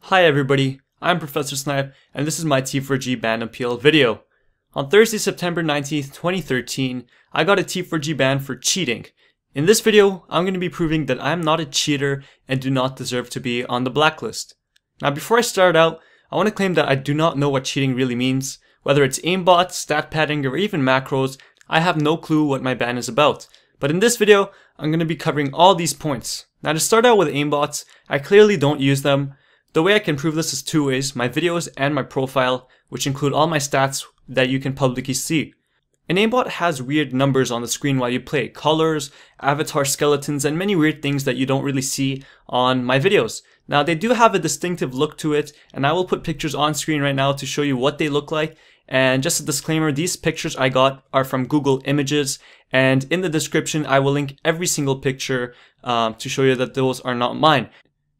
Hi everybody, I'm ProfessorSnipe and this is my T4G ban appeal video. On Thursday, September 19th, 2013, I got a T4G ban for cheating. In this video, I'm going to be proving that I'm not a cheater and do not deserve to be on the blacklist. Now before I start out, I want to claim that I do not know what cheating really means. Whether it's aimbot, stat padding, or even macros, I have no clue what my ban is about. But in this video, I'm going to be covering all these points. Now to start out with aimbots, I clearly don't use them. The way I can prove this is two ways, my videos and my profile, which include all my stats that you can publicly see. An aimbot has weird numbers on the screen while you play, colors, avatar skeletons, and many weird things that you don't really see on my videos. Now they do have a distinctive look to it, and I will put pictures on screen right now to show you what they look like. And just a disclaimer, these pictures I got are from Google Images, and in the description I will link every single picture to show you that those are not mine.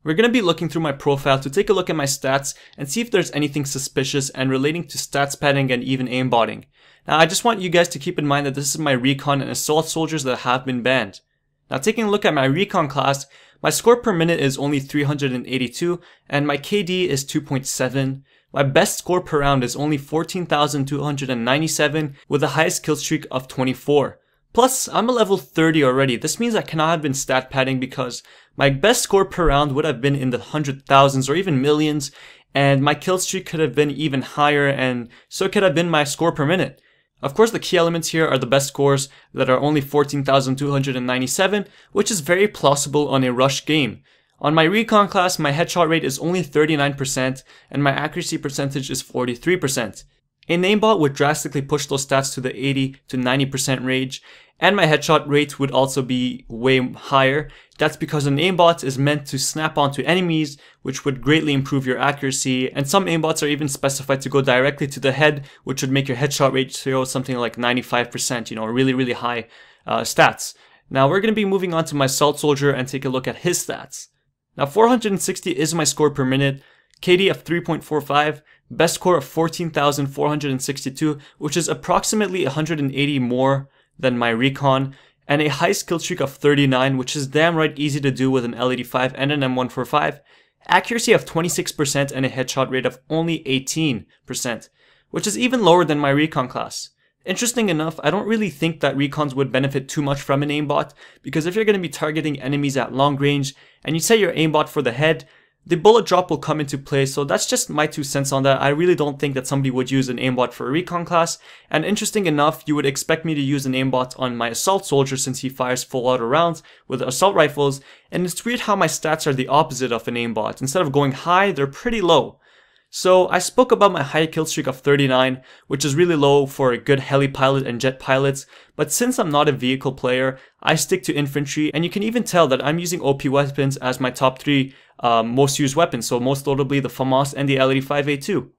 We're going to be looking through my profile to take a look at my stats and see if there's anything suspicious and relating to stats padding and even aimbotting. Now I just want you guys to keep in mind that this is my recon and assault soldiers that have been banned. Now taking a look at my recon class, my score per minute is only 382 and my KD is 2.7. My best score per round is only 14,297 with a highest kill streak of 24. Plus, I'm a level 30 already. This means I cannot have been stat padding because my best score per round would have been in the 100,000s or even millions, and my kill streak could have been even higher, and so could have been my score per minute. Of course, the key elements here are the best scores that are only 14,297, which is very plausible on a rush game. On my recon class, my headshot rate is only 39% and my accuracy percentage is 43%. An aimbot would drastically push those stats to the 80 to 90% range, and my headshot rate would also be way higher. That's because an aimbot is meant to snap onto enemies, which would greatly improve your accuracy, and some aimbots are even specified to go directly to the head, which would make your headshot ratio something like 95%, really high stats. Now we're going to be moving on to my assault soldier and take a look at his stats. Now 460 is my score per minute, KD of 3.45, best score of 14,462, which is approximately 180 more than my recon, and a high skill streak of 39, which is damn right easy to do with an L85 and an M145, accuracy of 26% and a headshot rate of only 18%, which is even lower than my recon class. Interesting enough, I don't really think that recons would benefit too much from an aimbot, because if you're going to be targeting enemies at long range and you set your aimbot for the head, the bullet drop will come into play, so that's just my 2 cents on that. I really don't think that somebody would use an aimbot for a recon class, and interesting enough, you would expect me to use an aimbot on my assault soldier since he fires full auto rounds with assault rifles, and it's weird how my stats are the opposite of an aimbot. Instead of going high, they're pretty low. So I spoke about my high kill streak of 39, which is really low for a good heli pilot and jet pilots, but since I'm not a vehicle player, I stick to infantry, and you can even tell that I'm using OP weapons as my top 3 most used weapons, so most notably the FAMAS and the L85A2.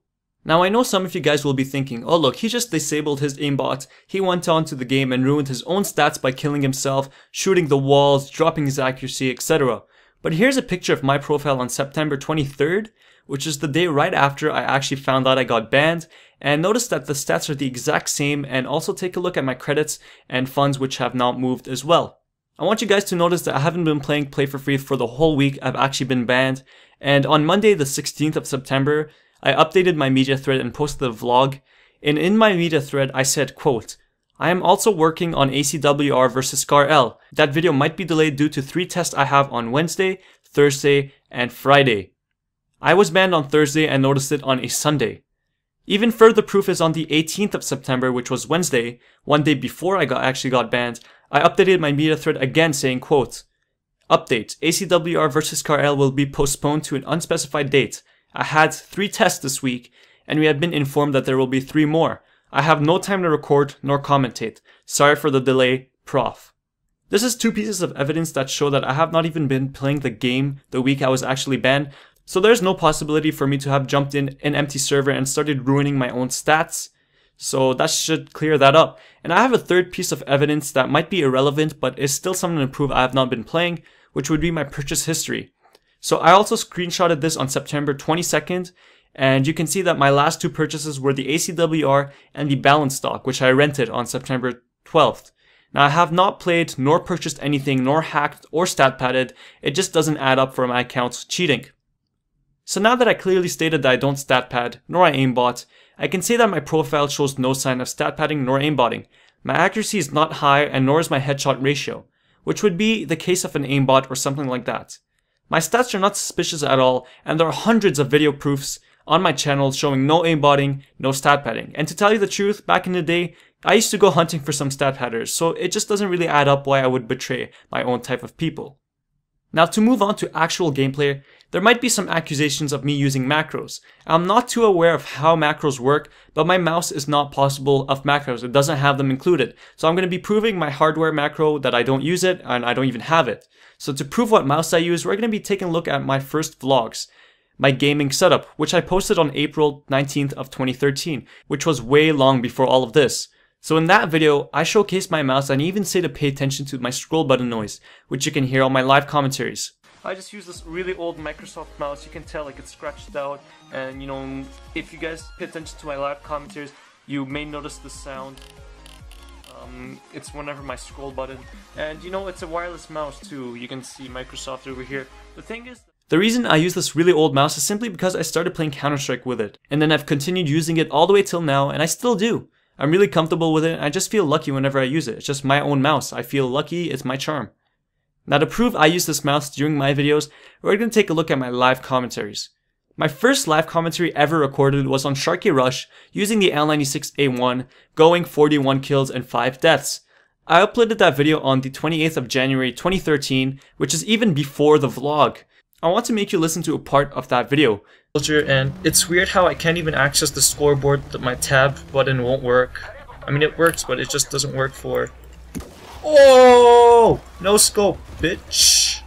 Now I know some of you guys will be thinking, oh look, he just disabled his aimbot, he went on to the game and ruined his own stats by killing himself, shooting the walls, dropping his accuracy, etc. But here's a picture of my profile on September 23rd, which is the day right after I actually found out I got banned, and notice that the stats are the exact same, and also take a look at my credits and funds which have not moved as well. I want you guys to notice that I haven't been playing Play for Free for the whole week. I've actually been banned, and on Monday the 16th of September, I updated my media thread and posted a vlog, and in my media thread I said, quote, I am also working on ACWR vs SCAR-L. That video might be delayed due to 3 tests I have on Wednesday, Thursday, and Friday. I was banned on Thursday and noticed it on a Sunday. Even further proof is on the 18th of September, which was Wednesday, one day before I actually got banned. I updated my media thread again saying, quote, update, ACWR vs SCAR-L will be postponed to an unspecified date. I had 3 tests this week, and we have been informed that there will be 3 more. I have no time to record nor commentate. Sorry for the delay, Prof. This is 2 pieces of evidence that show that I have not even been playing the game the week I was actually banned, so there's no possibility for me to have jumped in an empty server and started ruining my own stats. So that should clear that up. And I have a 3rd piece of evidence that might be irrelevant but is still something to prove I have not been playing, which would be my purchase history. So I also screenshotted this on September 22nd, and you can see that my last 2 purchases were the ACWR and the balance stock, which I rented on September 12th. Now I have not played nor purchased anything nor hacked or stat padded, it just doesn't add up for my account's cheating. So now that I clearly stated that I don't statpad, nor I aimbot, I can say that my profile shows no sign of statpadding nor aimbotting. My accuracy is not high and nor is my headshot ratio, which would be the case of an aimbot or something like that. My stats are not suspicious at all, and there are hundreds of video proofs on my channel showing no aimbotting, no stat padding. And to tell you the truth, back in the day, I used to go hunting for some stat padders, so it just doesn't really add up why I would betray my own type of people. Now to move on to actual gameplay, there might be some accusations of me using macros. I'm not too aware of how macros work, but my mouse is not possible of macros. It doesn't have them included. So I'm going to be proving my hardware macro that I don't use it and I don't even have it. So to prove what mouse I use, we're going to be taking a look at my first vlogs, my gaming setup, which I posted on April 19th of 2013, which was way long before all of this. So in that video, I showcase my mouse and even say to pay attention to my scroll button noise, which you can hear on my live commentaries. I just use this really old Microsoft mouse. You can tell like it's scratched out, and you know, if you guys pay attention to my live commentaries, you may notice the sound. It's whenever my scroll button, and you know, it's a wireless mouse too. You can see Microsoft over here. The thing is, the reason I use this really old mouse is simply because I started playing Counter-Strike with it, and then I've continued using it all the way till now, and I still do. I'm really comfortable with it, and I just feel lucky whenever I use it. It's just my own mouse. I feel lucky, it's my charm. Now to prove I use this mouse during my videos, we're going to take a look at my live commentaries. My first live commentary ever recorded was on Sharky Rush using the L96A1, going 41 kills and 5 deaths. I uploaded that video on the 28th of January 2013, which is even before the vlog. I want to make you listen to a part of that video. And it's weird how I can't even access the scoreboard, that my tab button won't work. I mean, it works, but it just doesn't work for... Oh! No scope, bitch!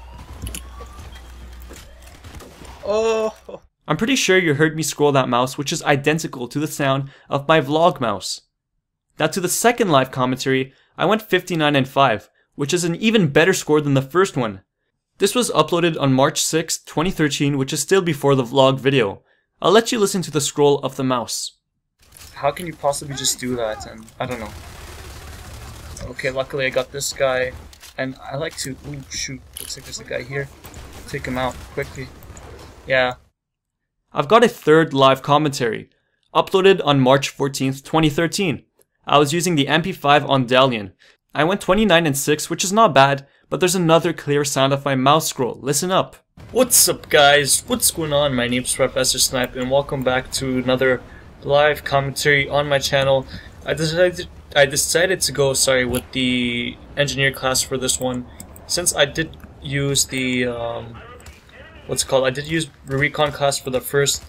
Oh! I'm pretty sure you heard me scroll that mouse, which is identical to the sound of my vlog mouse. Now to the second live commentary, I went 59 and 5, which is an even better score than the first one. This was uploaded on March 6, 2013, which is still before the vlog video. I'll let you listen to the scroll of the mouse. How can you possibly just do that? And I don't know. Okay, luckily I got this guy, and I like to... Ooh, shoot, looks like there's a guy here. Take him out quickly. Yeah. I've got a third live commentary, uploaded on March 14th, 2013. I was using the MP5 on Dalian. I went 29 and 6, which is not bad, but there's another clear sound of my mouse scroll. Listen up. What's up, guys? What's going on? My name's ProfessorSnipe, and welcome back to another live commentary on my channel. I decided to go, with the engineer class for this one, since I did use the I did use the recon class for the first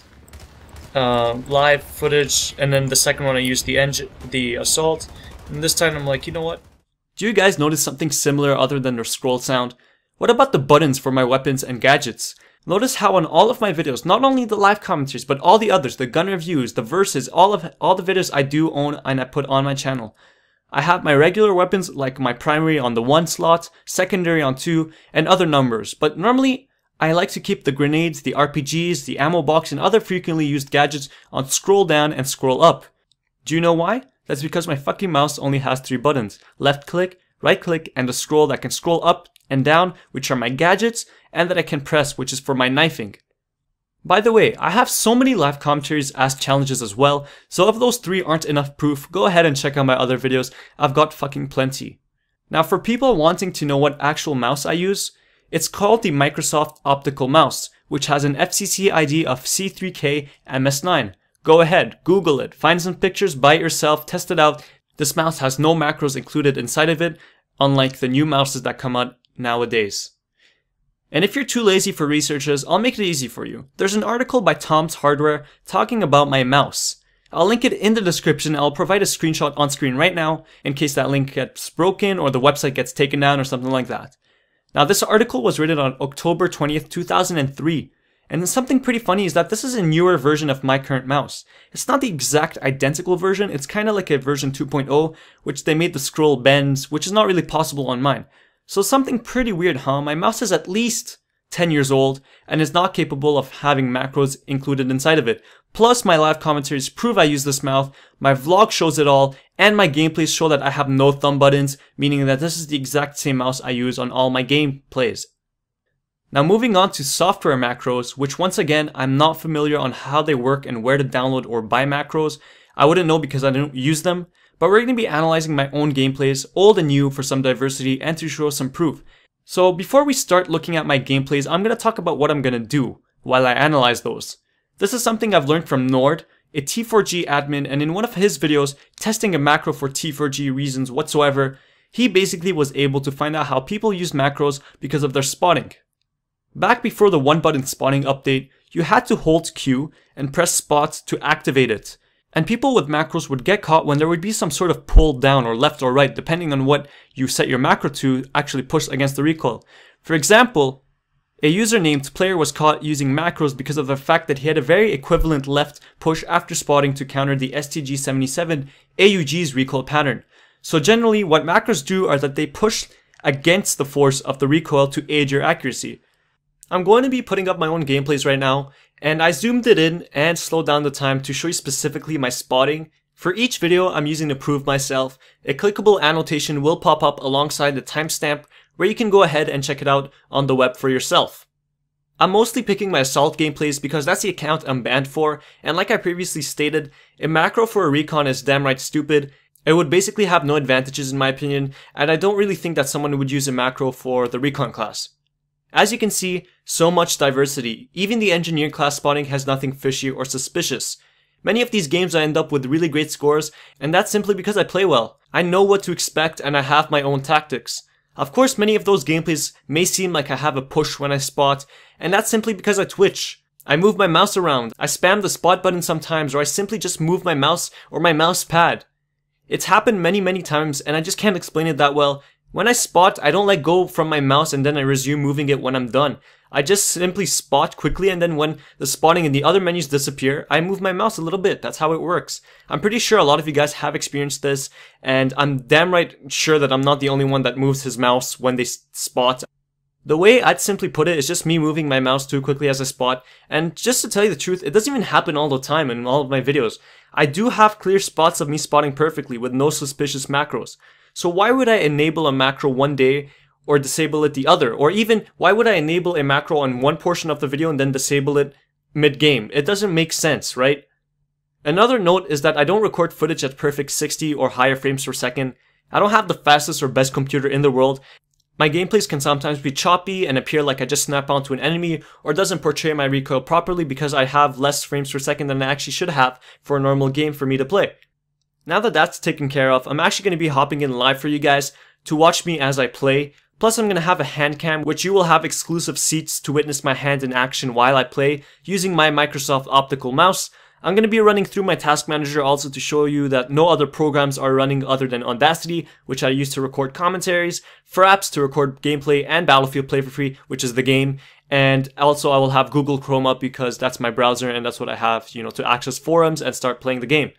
live footage, and then the second one I used the assault, and this time I'm like, you know what? Do you guys notice something similar other than the scroll sound? What about the buttons for my weapons and gadgets? Notice how on all of my videos, not only the live commentaries, but all the others, the gun reviews, the verses, all the videos I do own and I put on my channel. I have my regular weapons like my primary on the 1 slot, secondary on 2, and other numbers, but normally I like to keep the grenades, the RPGs, the ammo box, and other frequently used gadgets on scroll down and scroll up. Do you know why? That's because my fucking mouse only has 3 buttons. Left click, right click, and a scroll that can scroll up and down, which are my gadgets, and that I can press, which is for my knifing. By the way, I have so many live commentaries as challenges as well, so if those 3 aren't enough proof, go ahead and check out my other videos. I've got fucking plenty. Now for people wanting to know what actual mouse I use, it's called the Microsoft Optical Mouse, which has an FCC ID of C3K MS9. Go ahead, Google it, find some pictures, buy it yourself, test it out. This mouse has no macros included inside of it, unlike the new mouses that come out nowadays. And if you're too lazy for researches, I'll make it easy for you. There's an article by Tom's Hardware talking about my mouse. I'll link it in the description. I'll provide a screenshot on screen right now in case that link gets broken or the website gets taken down or something like that. Now this article was written on October 20th, 2003. And something pretty funny is that this is a newer version of my current mouse. It's not the exact identical version, it's kind of like a version 2.0, which they made the scroll bends, which is not really possible on mine. So something pretty weird, huh? My mouse is at least 10 years old and is not capable of having macros included inside of it. Plus my live commentaries prove I use this mouse, my vlog shows it all, and my gameplays show that I have no thumb buttons, meaning that this is the exact same mouse I use on all my gameplays. Now moving on to software macros, which once again, I'm not familiar on how they work and where to download or buy macros. I wouldn't know because I don't use them, but we're going to be analyzing my own gameplays, old and new, for some diversity and to show some proof. So before we start looking at my gameplays, I'm going to talk about what I'm going to do while I analyze those. This is something I've learned from Nord, a T4G admin, and in one of his videos testing a macro for T4G reasons whatsoever, he basically was able to find out how people use macros because of their spotting. Back before the one button spotting update, you had to hold Q and press spot to activate it. And people with macros would get caught when there would be some sort of pull down or left or right, depending on what you set your macro to actually push against the recoil. For example, a user named Player was caught using macros because of the fact that he had a very equivalent left push after spotting to counter the STG-77 AUG's recoil pattern. So generally, what macros do are that they push against the force of the recoil to aid your accuracy. I'm going to be putting up my own gameplays right now, and I zoomed it in and slowed down the time to show you specifically my spotting. For each video I'm using to prove myself, a clickable annotation will pop up alongside the timestamp where you can go ahead and check it out on the web for yourself. I'm mostly picking my assault gameplays because that's the account I'm banned for, and like I previously stated, a macro for a recon is damn right stupid. It would basically have no advantages in my opinion, and I don't really think that someone would use a macro for the recon class. As you can see, so much diversity. Even the engineer class spotting has nothing fishy or suspicious. Many of these games I end up with really great scores, and that's simply because I play well. I know what to expect and I have my own tactics. Of course, many of those gameplays may seem like I have a push when I spot, and that's simply because I twitch. I move my mouse around, I spam the spot button sometimes, or I simply just move my mouse or my mouse pad. It's happened many times and I just can't explain it that well. When I spot, I don't let go from my mouse and then I resume moving it when I'm done. I just simply spot quickly, and then when the spotting and the other menus disappear, I move my mouse a little bit. That's how it works. I'm pretty sure a lot of you guys have experienced this, and I'm damn right sure that I'm not the only one that moves his mouse when they spot. The way I'd simply put it is just me moving my mouse too quickly as I spot, and just to tell you the truth, it doesn't even happen all the time in all of my videos. I do have clear spots of me spotting perfectly with no suspicious macros. So why would I enable a macro one day or disable it the other? Or even, why would I enable a macro on one portion of the video and then disable it mid-game? It doesn't make sense, right? Another note is that I don't record footage at perfect 60 or higher frames per second. I don't have the fastest or best computer in the world. My gameplays can sometimes be choppy and appear like I just snap onto an enemy or doesn't portray my recoil properly because I have less frames per second than I actually should have for a normal game for me to play. Now that that's taken care of, I'm actually going to be hopping in live for you guys to watch me as I play. Plus I'm going to have a hand cam, which you will have exclusive seats to witness my hand in action while I play using my Microsoft optical mouse. I'm going to be running through my task manager also to show you that no other programs are running other than Audacity, which I use to record commentaries, Fraps to record gameplay, and Battlefield Play for Free, which is the game. And also I will have Google Chrome up because that's my browser and that's what I have, to access forums and start playing the game.